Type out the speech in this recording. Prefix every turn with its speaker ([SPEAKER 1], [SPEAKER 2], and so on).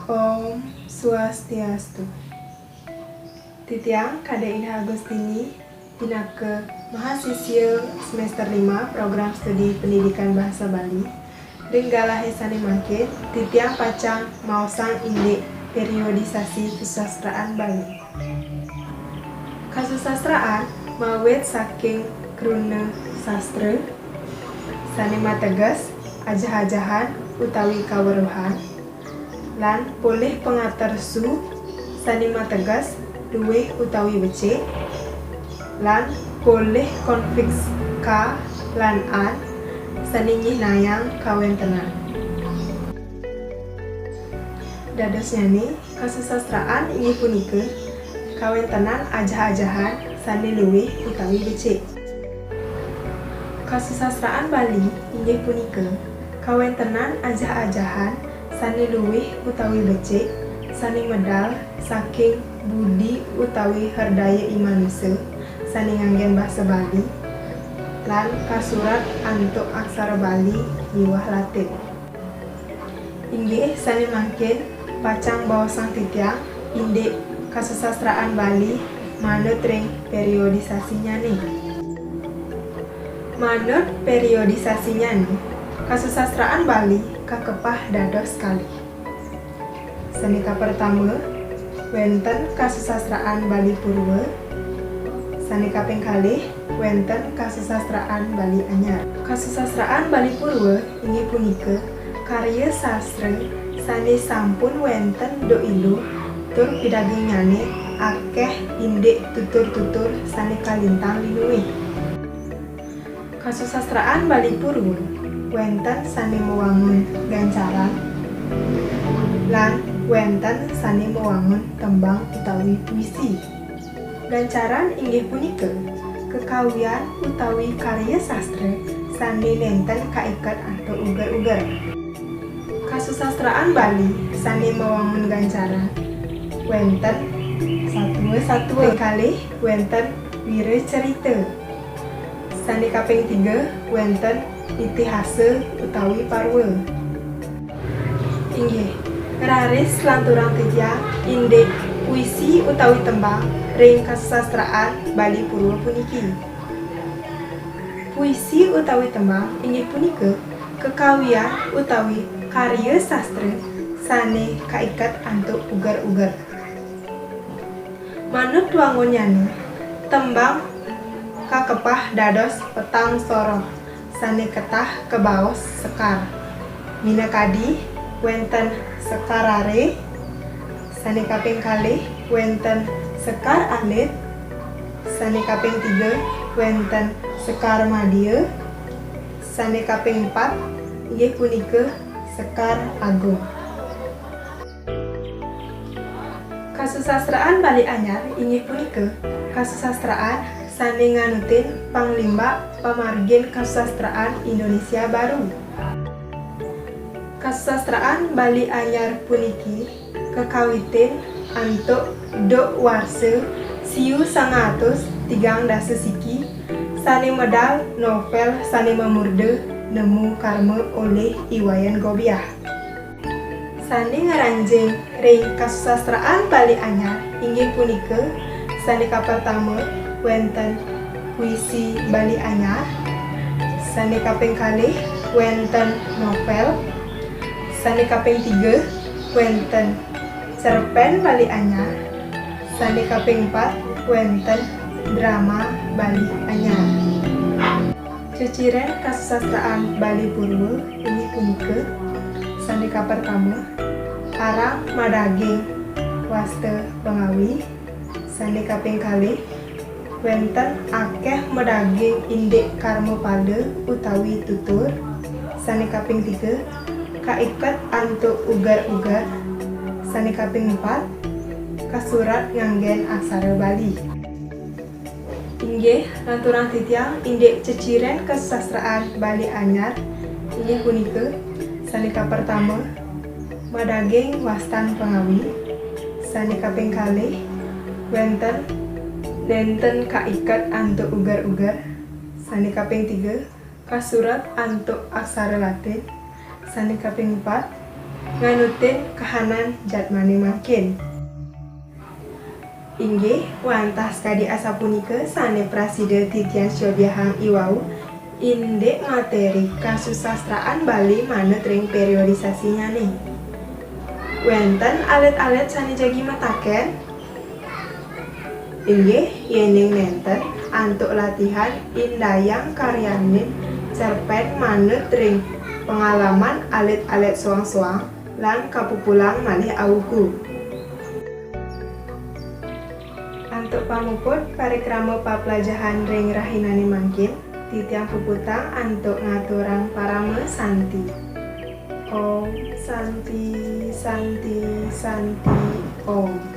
[SPEAKER 1] Om Swastiastu. Titiang Kade Inha Agustini, Pinake mahasiswa semester 5 program studi pendidikan bahasa Bali. Ringgala Hesani Mangkin, Titiang Pacang Mausang Inde periodisasi kesusastraan Bali. Kasusastraan mawet saking kruna sastra, sanema tegas, ajah-ajahan utawi kaweruhan, lan boleh pengatar su, sanema tegas, duwe utawi becik, lan boleh konfiks ka lan an, saningi nayang kawentenan. Dados nyani kasusastraan inggih punika kawentenan ajah-ajahan sane luwih utawi becik. Kasusastraan Bali inggih punika kawentenan ajah-ajahan sane luwih utawi becik saning medal saking budi utawi herdaya imanusa saning nganggen basa Bali lan kasurat antuk aksara Bali miwah Latin. Inggih sane mangkin pacang bawasang titiang indek kasusastraan Bali manut ring periodisasinya nih. Manut periodisasinya nih, kasusastraan Bali kakepah dados kali. Sanika pertama, wenten kasusastraan Bali Purwa. Sanika ping kalih, wenten kasusastraan Bali Anyar. Kasusastraan Bali Purwa inggih punika karya sastra sane sampun wenten do ilu tur pidaging nyane akeh indek tutur-tutur sane kalintang linuwih. Kasusastraan Bali Purwa wenten sane mewangun gancaran lan wenten sane mewangun tembang utawi puisi. Gancaran inggih punika kekawian utawi karya sastra sane nenten kaiket atau ugar-ugar. Kasusastraan Bali sane mewangun gancaran wenten satwa kalih wenten wira cerita. Sane kaping 3 wenten itihasa utawi parwa. Inggih raris lanturang titiang indek puisi utawi tembang ring kasusastraan Bali Purwa puniki. Puisi utawi tembang inggih punika kekawian utawi karya sastra sane kaiket antuk ugar-ugar. Manut wangunyane tembang kakepah dados petang soroh sane ketah kebaos sekar. Minakadi wenten sekarare, sane kaping kalih wenten sekar alit, sane kaping 3 wenten sekar madya, sane kaping 4 inggih punika sekar agung. Kasusastraan Bali Anyar inggih punika kasusastraan sane nganutin panglimbak pamargin kasusastraan Indonesia Baru. Kasusastraan Bali Anyar puniki kekawitin antuk dok warsa siu 130 siki sane medal novel sane memurde nemu karma oleh Iwayan Gobiah. Sane ngaranjing ring kasusastraan Bali Anyar inggih punika sane kapertama wenten puisi Bali Anyar, sane kaping kalih wenten novel, sane kaping 3 wenten cerpen Bali Anyar, sane kaping 4 wenten drama Bali Anyar. Ceciren kasusastraan Bali Purwa inggih punika sane kapertama Arang Madaging Wasta Bengawi, sane kaping kalih wenten akeh medaging indek karma pada utawi tutur, sane kaping 3 kaiket antuk ugar-ugar, sane kaping 4 kasurat nganggen aksara Bali. Inggih lanturang titiang indek ceciren kasusastraan Bali Anyar inggih punika sane kapertama Madaging Wastan Pengawi, sane kaping kalih wenten nenten kaiket antuk ugar-ugar, sane kaping 3 kasurat antuk aksara Latin, sane kaping 4 nganutin kahanan jadmane makin. Inggih wantah skadi asapunika sane Prasida titian Syobihang Iwau indek materi kasusastraan Bali manut ring periodisasinya nih. Wenten alit-alit sane jagi mataken. Inggih yening nenten antuk latihan indayang karyanin cerpen manut ring pengalaman alit-alit suang-suang lan kapupulang malih auku. Antuk pamuput parikrama papelajahan ring rahinane mangkin titiang puputang antuk ngaturang parama santi. Om santi santi santi om.